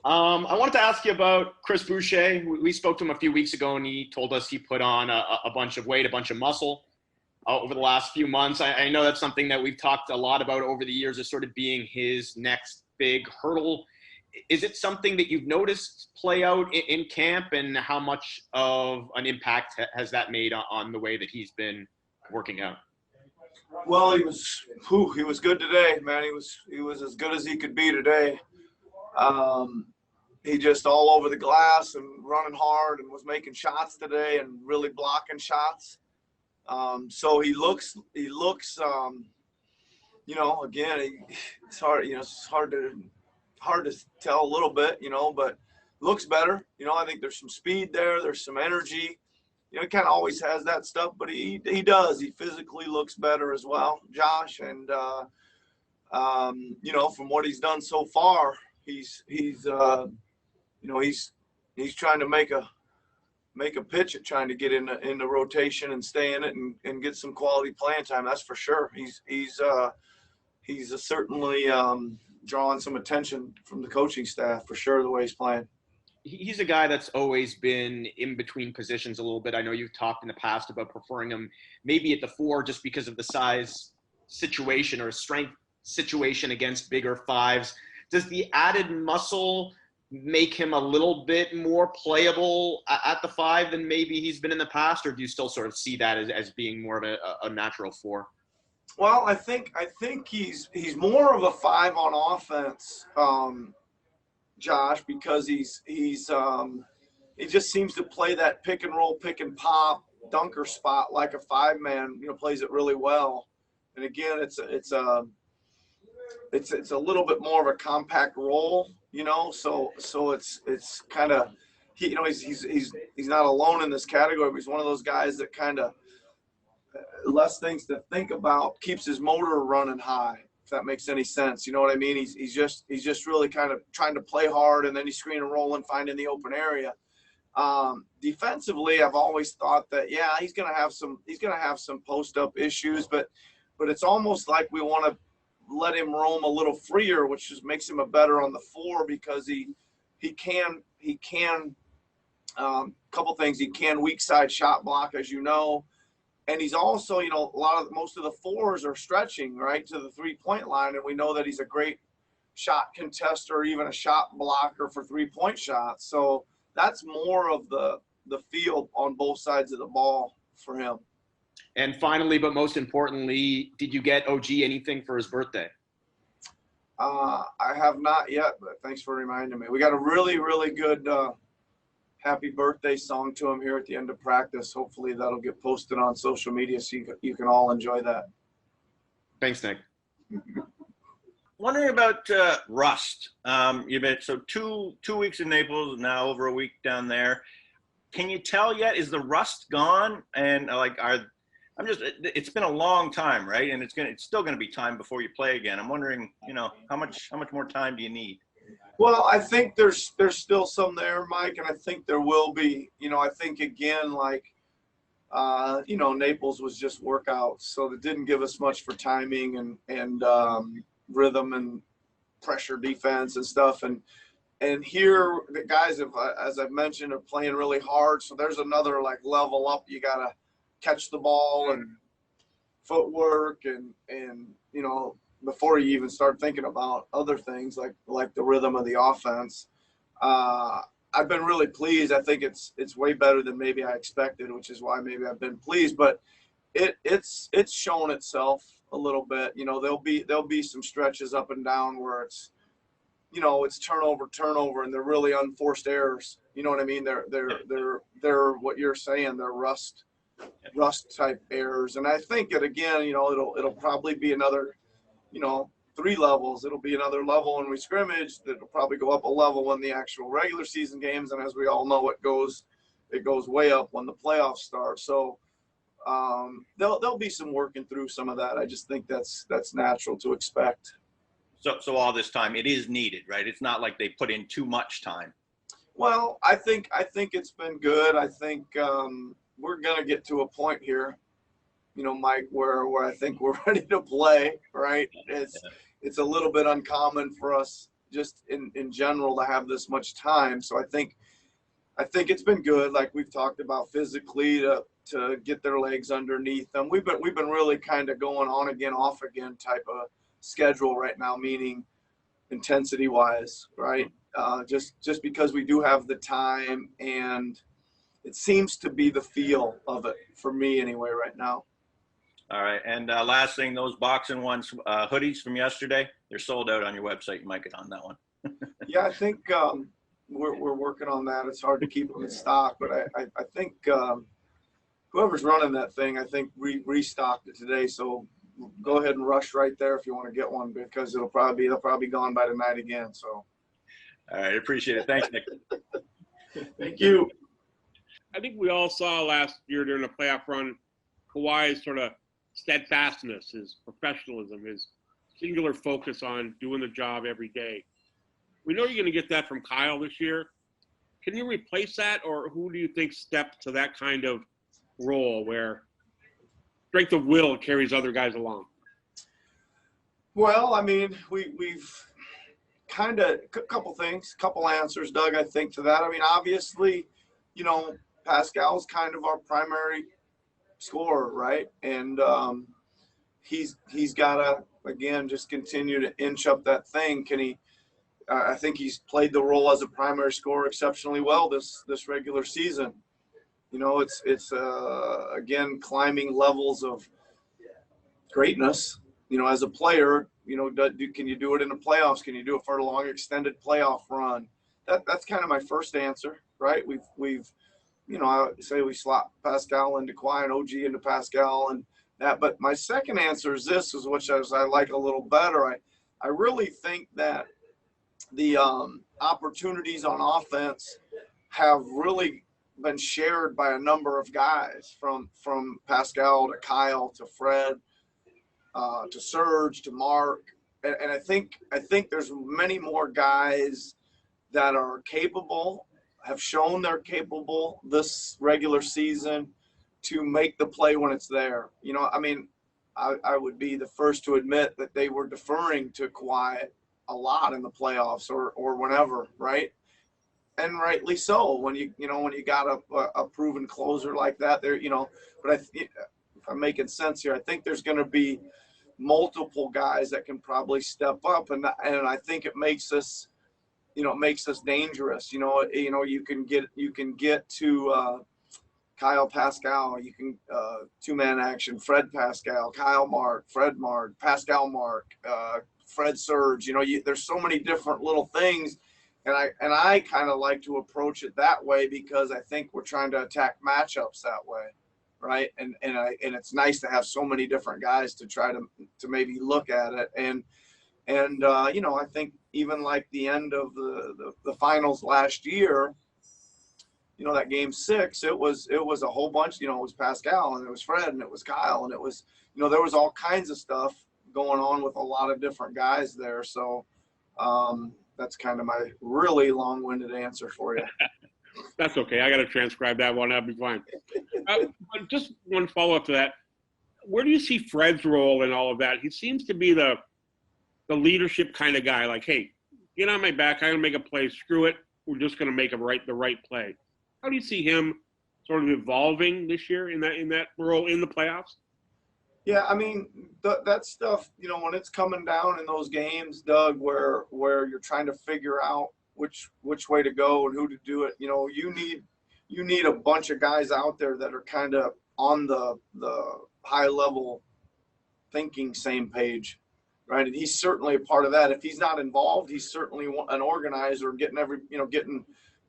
I wanted to ask you about Chris Boucher. We spoke to him a few weeks ago, and he told us he put on a bunch of weight, a bunch of muscle over the last few months. I know that's something that we've talked a lot about over the years as sort of being his next big hurdle. Is it something that you've noticed play out in camp, and how much of an impact has that made on the way that he's been working out? Well, he was good today, man. He was as good as he could be today. Um, he just all over the glass and running hard and was making shots today and really blocking shots. So he looks, again, it's hard, it's hard to tell a little bit, but looks better. I think there's some speed there. There's some energy. He kind of always has that stuff, but he does. He physically looks better as well, Josh. And from what he's done so far, he's trying to make a pitch at trying to get in the rotation and stay in it and get some quality playing time. That's for sure. He's certainly drawing some attention from the coaching staff for sure, the way he's playing. He's a guy that's always been in between positions a little bit. I know you've talked in the past about preferring him maybe at the four just because of the size situation or strength situation against bigger fives. Does the added muscle make him a little bit more playable at the five than maybe he's been in the past, or do you still sort of see that as being more of a natural four? Well, I think he's more of a five on offense, Josh, because he just seems to play that pick and roll, pick and pop dunker spot like a five man. Plays it really well. And again, it's a little bit more of a compact role. So it's kind of he's not alone in this category. But he's one of those guys that kind of less things to think about, keeps his motor running high. If that makes any sense, you know what I mean? He's just really kind of trying to play hard, and then he's screen and rolling, finding the open area. Defensively, I've always thought that he's gonna have some post up issues, but it's almost like we want to let him roam a little freer, which just makes him a better on the four because he can couple things. He can weak side shot block, as you know. And he's also, most of the fours are stretching right to the 3-point line. And we know that he's a great shot contester, or even a shot blocker for 3-point shots. So that's more of the field on both sides of the ball for him. And finally, but most importantly, did you get OG anything for his birthday? I have not yet, but thanks for reminding me. We got a really, really good happy birthday song to him here at the end of practice. Hopefully that'll get posted on social media so you can all enjoy that. Thanks, Nick. Wondering about rust. You've been two weeks in Naples, now over a week down there. Can you tell yet? Is the rust gone? And it's been a long time, right? And it's still gonna be time before you play again. I'm wondering, how much more time do you need? Well, I think there's still some there, Mike, and I think there will be. I think again, Naples was just workouts, so it didn't give us much for timing and rhythm and pressure defense and stuff. And here the guys have, as I've mentioned, are playing really hard. So there's another level up. You gotta catch the ball and footwork and before you even start thinking about other things like the rhythm of the offense. I've been really pleased. I think it's way better than maybe I expected, which is why maybe I've been pleased. But it's shown itself a little bit. There'll be some stretches up and down where it's turnover, and they're really unforced errors. You know what I mean? They're what you're saying. They're rust type errors, and I think it'll probably be another 3 levels. It'll be another level when we scrimmage. That'll probably go up a level in the actual regular season games, and as we all know, it goes way up when the playoffs start. So there'll be some working through some of that. I just think that's natural to expect. So all this time it is needed, right? It's not like they put in too much time. Well, I think it's been good. I think we're gonna get to a point here, Mike, where I think we're ready to play. Right? It's a little bit uncommon for us, just in general to have this much time. So I think it's been good, like we've talked about, physically to get their legs underneath them. We've been really kind of going on again, off again type of schedule right now, meaning intensity wise, right? Just because we do have the time, and it seems to be the feel of it for me anyway right now. All right. And last thing, those boxing ones, hoodies from yesterday, they're sold out on your website. You might get on that one. Yeah, I think we're working on that. It's hard to keep them in stock, but I think whoever's running that thing, I think restocked it today. So go ahead and rush right there if you want to get one, because they'll probably be gone by tonight again. So. All right. Appreciate it. Thanks, Nick. Thank you. I think we all saw last year during the playoff run, Kawhi's sort of steadfastness, his professionalism, his singular focus on doing the job every day. We know you're going to get that from Kyle this year. Can you replace that, or who do you think steps to that kind of role where strength of will carries other guys along? Well, I mean, we've kind of a couple answers, Doug, I think, to that. I mean, obviously, you know, Pascal's kind of our primary scorer, right? And he's got to, again, just continue to inch up that thing. Can he? I think he's played the role as a primary scorer exceptionally well this regular season. You know, it's again, climbing levels of greatness. You know, as a player, you know, can you do it in the playoffs? Can you do it for a long extended playoff run? That's kind of my first answer, right? We've you know, I say we slot Pascal into Kawhi and OG into Pascal and that. But my second answer is this, which I like a little better. I really think that the opportunities on offense have really been shared by a number of guys, from Pascal to Kyle to Fred to Serge to Mark, and I think there's many more guys that are capable, have shown they're capable this regular season to make the play when it's there. You know, I mean, I would be the first to admit that they were deferring to Kawhi a lot in the playoffs or whenever, right? And rightly so. When you got a proven closer like that, there, you know. But if I'm making sense here, I think there's going to be multiple guys that can probably step up, and I think it makes us, you know, it makes us dangerous. You know, you can get to Kyle Pascal, you can two-man action, Fred Pascal, Kyle Mark, Fred Mark, Pascal Mark, Fred Serge. You know, there's so many different little things, and I kind of like to approach it that way because I think we're trying to attack matchups that way, right? And it's nice to have so many different guys to try to maybe look at it, and you know, I think even like the end of the finals last year, you know, that game 6, it was a whole bunch, you know, it was Pascal and it was Fred and it was Kyle and it was, you know, there was all kinds of stuff going on with a lot of different guys there. So that's kind of my really long-winded answer for you. That's okay. I got to transcribe that one. That'll be fine. Just one follow-up to that. Where do you see Fred's role in all of that? He seems to be the leadership kind of guy. Like, hey, get on my back. I'm going to make a play. Screw it. We're just going to make the right play. How do you see him sort of evolving this year in that role in the playoffs? Yeah, I mean, that stuff, you know, when it's coming down in those games, Doug, where you're trying to figure out which way to go and who to do it, you know, you need a bunch of guys out there that are kind of on the high level thinking same page, right? And he's certainly a part of that. If he's not involved, he's certainly an organizer, getting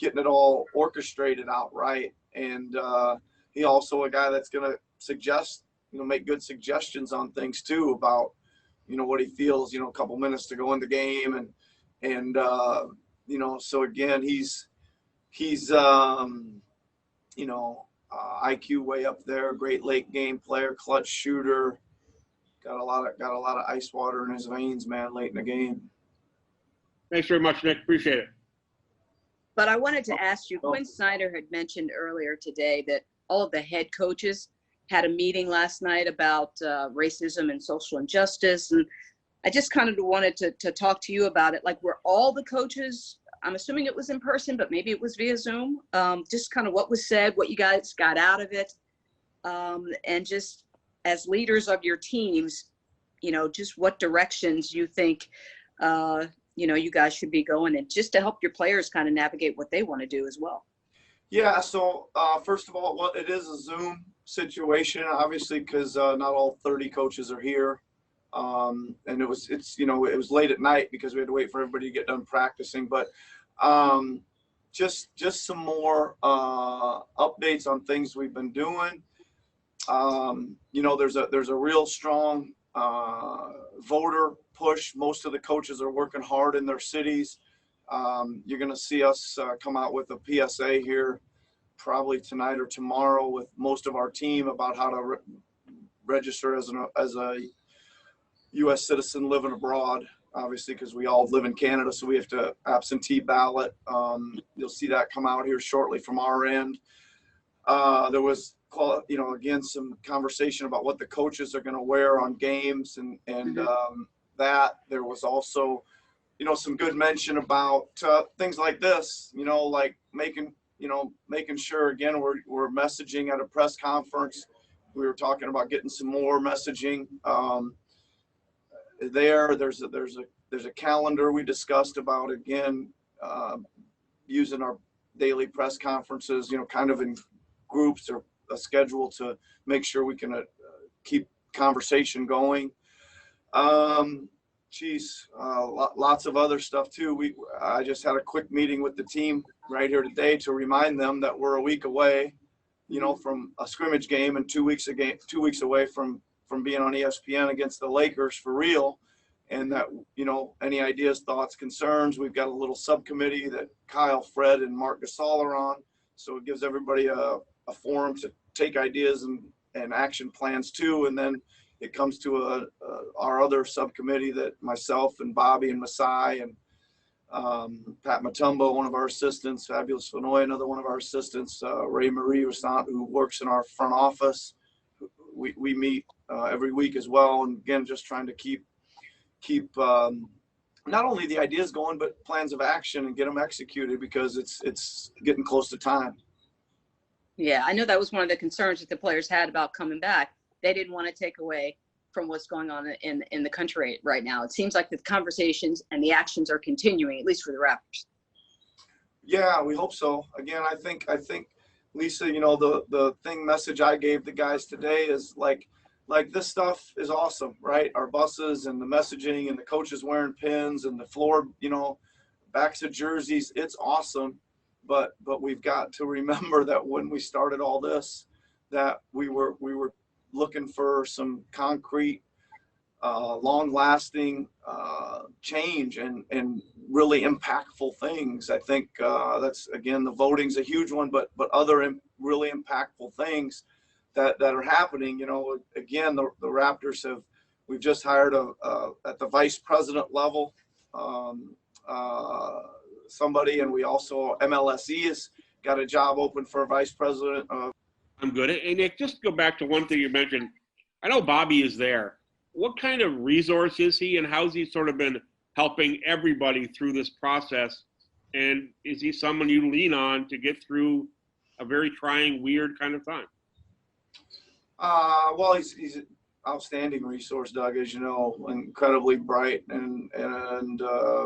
it all orchestrated out right. And he also a guy that's going to suggest, you know, make good suggestions on things too about, you know, what he feels, you know, a couple minutes to go in the game. And you know, so again, he's you know, IQ way up there, great late game player, clutch shooter, got a lot of ice water in his veins, man, late in the game. Thanks very much, Nick. Appreciate it. But I wanted to ask you, Quinn Snyder had mentioned earlier today that all of the head coaches had a meeting last night about racism and social injustice. And I just kind of wanted to talk to you about it. Like, were all the coaches, I'm assuming it was in person, but maybe it was via Zoom, just kind of what was said, what you guys got out of it, and just as leaders of your teams, you know, just what directions you think, you know, you guys should be going in, just to help your players kind of navigate what they want to do as well. Yeah, so first of all, well, it is a Zoom situation, obviously, because not all 30 coaches are here. And it was late at night because we had to wait for everybody to get done practicing. But just some more updates on things we've been doing. You know, there's a real strong voter push. Most of the coaches are working hard in their cities. You're going to see us come out with a PSA here probably tonight or tomorrow with most of our team about how to register as a U.S. citizen living abroad, obviously, because we all live in Canada, so we have to absentee ballot. You'll see that come out here shortly from our end. There was, you know, again, some conversation about what the coaches are going to wear on games, and that. There was also, you know, some good mention about things like this, you know, like making sure, again, we're messaging at a press conference. We were talking about getting some more messaging. There's a calendar we discussed about, again, using our daily press conferences, you know, kind of in groups or a schedule to make sure we can keep conversation going. Lots of other stuff too. I just had a quick meeting with the team right here today to remind them that we're a week away, you know, from a scrimmage game, and 2 weeks away from being on ESPN against the Lakers for real. And that, you know, any ideas, thoughts, concerns, we've got a little subcommittee that Kyle, Fred, and Mark Gasol are on. So it gives everybody a forum to take ideas and action plans too. And then it comes to our other subcommittee that myself and Bobby and Masai and Pat Matumbo, one of our assistants, Fabulous Fenoy, another one of our assistants, Ray Marie Rassant, who works in our front office. We meet every week as well. And again, just trying to keep not only the ideas going, but plans of action and get them executed, because it's getting close to time. Yeah, I know that was one of the concerns that the players had about coming back. They didn't want to take away from what's going on in the country right now. It seems like the conversations and the actions are continuing, at least for the Raptors. Yeah, we hope so. Again, I think Lisa, you know, the message I gave the guys today is like this stuff is awesome, right? Our buses and the messaging and the coaches wearing pins and the floor, you know, backs of jerseys. It's awesome. But we've got to remember that when we started all this, that we were looking for some concrete, long-lasting change and really impactful things. I think that's, again, the voting's a huge one, but other really impactful things that are happening. You know, again, the Raptors we've just hired at the vice president level somebody, and we also, MLSE has got a job open for a vice president. I'm good. And Nick, just go back to one thing you mentioned. I know Bobby is there. What kind of resource is he, and how's he sort of been helping everybody through this process? And is he someone you lean on to get through a very trying, weird kind of time? Well, he's an outstanding resource, Doug, as you know, incredibly bright and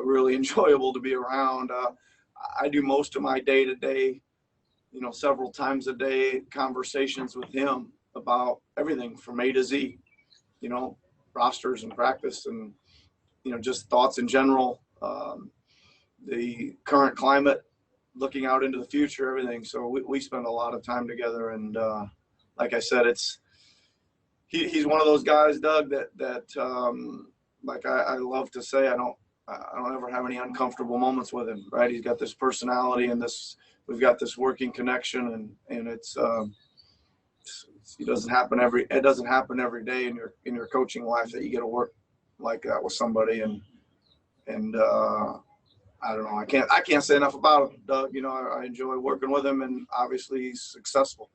really enjoyable to be around. I do most of my day-to-day, you know, several times a day conversations with him about everything from A to Z, you know, rosters and practice and, you know, just thoughts in general, the current climate, looking out into the future, everything. So we spend a lot of time together. And like I said, he's one of those guys, Doug, that like I love to say, I don't ever have any uncomfortable moments with him, right? He's got this personality and we've got this working connection, and it doesn't happen every day in your coaching life that you get to work like that with somebody. And I don't know, I can't say enough about him, Doug. You know, I enjoy working with him, and obviously he's successful.